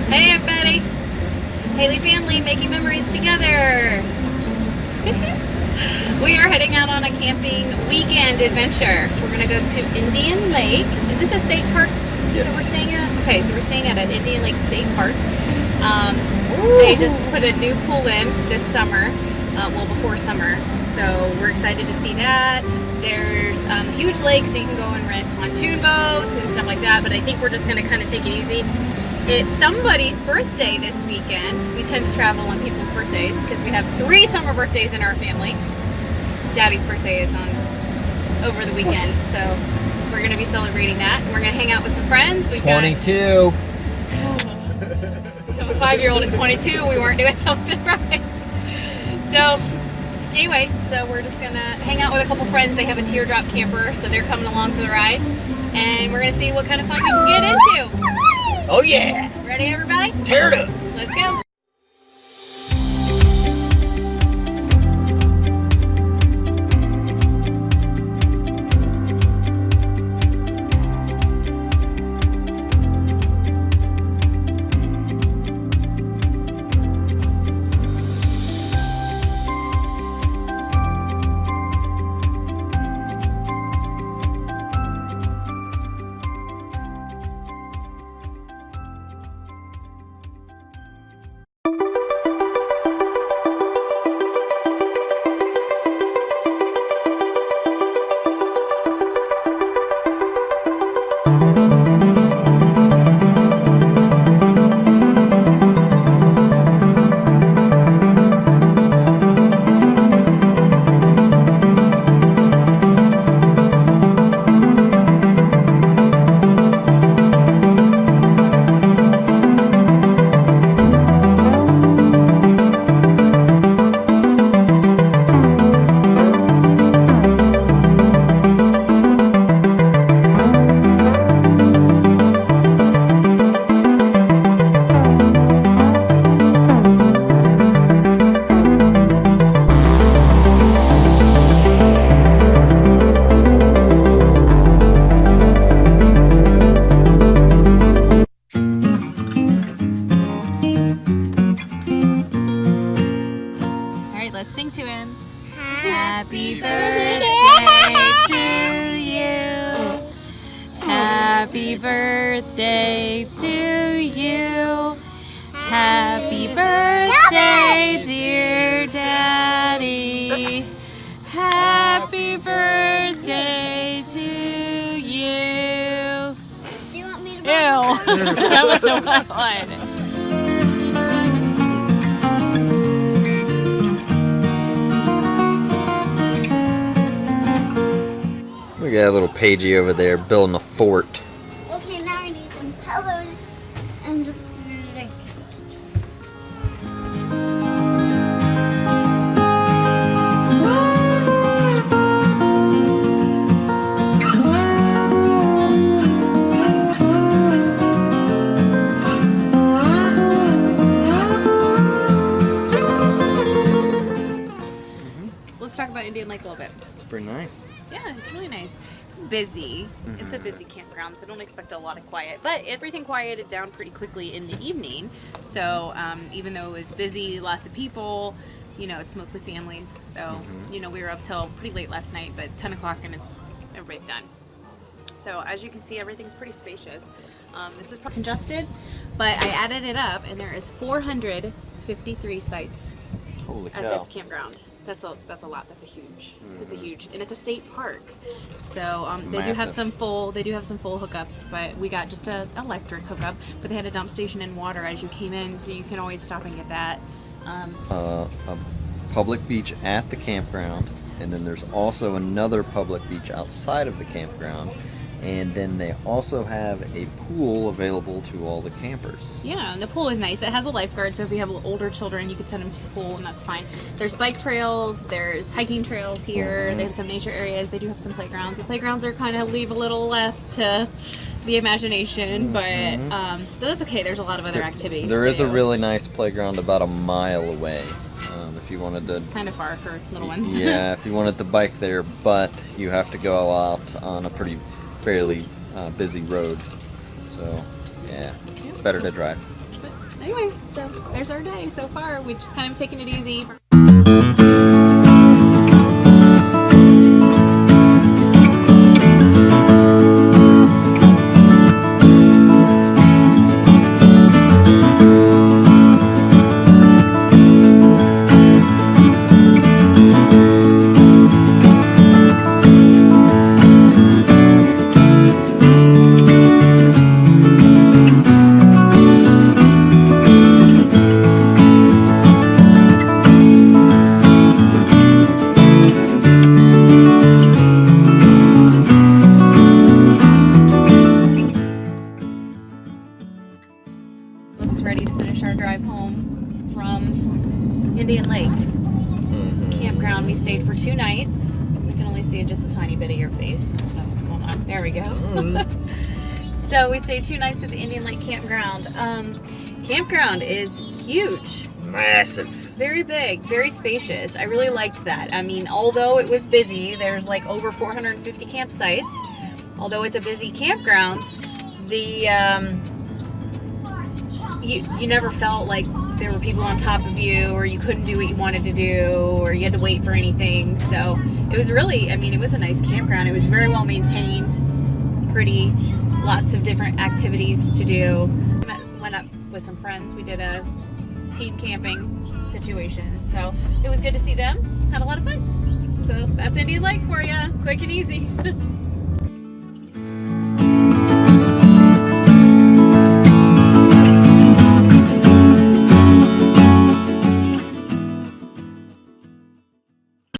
Hey everybody! Haley family making memories together! We are heading out on a camping weekend adventure. We're going to go to Indian Lake. Is this a state park Yes. that we're staying at? Okay, so we're staying at an Indian Lake State Park. They just put a new pool in this summer, well before summer. So we're excited to see that. There's a huge lake, so you can go and rent pontoon boats and stuff like that, but I think we're just going to kind of take it easy. It's somebody's birthday this weekend. We tend to travel on people's birthdays because we have 3 summer birthdays in our family. Daddy's birthday is on over the weekend, so we're going to be celebrating that. And we're going to hang out with some friends. We've 22. I'm a 5-year-old at 22. We weren't doing something right. So anyway, so we're just going to hang out with a couple friends. They have a teardrop camper, so they're coming along for the ride. And we're going to see what kind of fun we can get into. Oh yeah! Ready, everybody? Tear it up! Let's go! Let's sing to him. Happy birthday to you. Happy birthday to you. Happy birthday, dear Daddy. Happy birthday to you. Do you want me to? Ew. That was so fun. We got a little Paigey over there building a fort. Okay, now I need some pillows and blankets. So let's talk about Indian Lake a little bit. It's pretty nice. Yeah, it's really nice. It's busy. It's a busy campground, so don't expect a lot of quiet. But everything quieted down pretty quickly in the evening. So even though it was busy, lots of people, you know, it's mostly families. So, you know, we were up till pretty late last night, but 10 o'clock and everybody's done. So as you can see, everything's pretty spacious. This is congested, but I added it up, and there is 453 sites Holy at cow. this campground. That's a lot. That's a huge, and it's a state park. So they do have some full hookups, but we got just an electric hookup. But they had a dump station and water as you came in, so you can always stop and get that. A public beach at the campground, and then there's also another public beach outside of the campground. And then they also have a pool available to all the campers. Yeah, and the pool is nice. It has a lifeguard, so if you have older children, you could send them to the pool, and that's fine. There's bike trails, there's hiking trails here. They have some nature areas. They do have some playgrounds. The playgrounds are kind of leave a little left to the imagination, but that's okay. There's a lot of other activities. There is a really nice playground about a mile away. If you wanted to, it's kind of far for little ones. Yeah, if you wanted to bike there, but you have to go out on a fairly busy road. So, yeah, better to drive. But anyway, so there's our day so far. We've just kind of taken it easy. Ready to finish our drive home from Indian Lake Campground. We stayed for 2 nights. I can only see just a tiny bit of your face. I don't know what's going on. There we go. So we stayed 2 nights at the Indian Lake Campground. Campground is huge. Massive. Very big, very spacious. I really liked that. I mean, although it was busy, there's like over 450 campsites. Although it's a busy campground, the you never felt like there were people on top of you, or you couldn't do what you wanted to do, or you had to wait for anything. So it was really, I mean, it was a nice campground. It was very well maintained, pretty, lots of different activities to do. Went up with some friends. We did a team camping situation. So it was good to see them. Had a lot of fun. So that's Indian Lake for you. Quick and easy.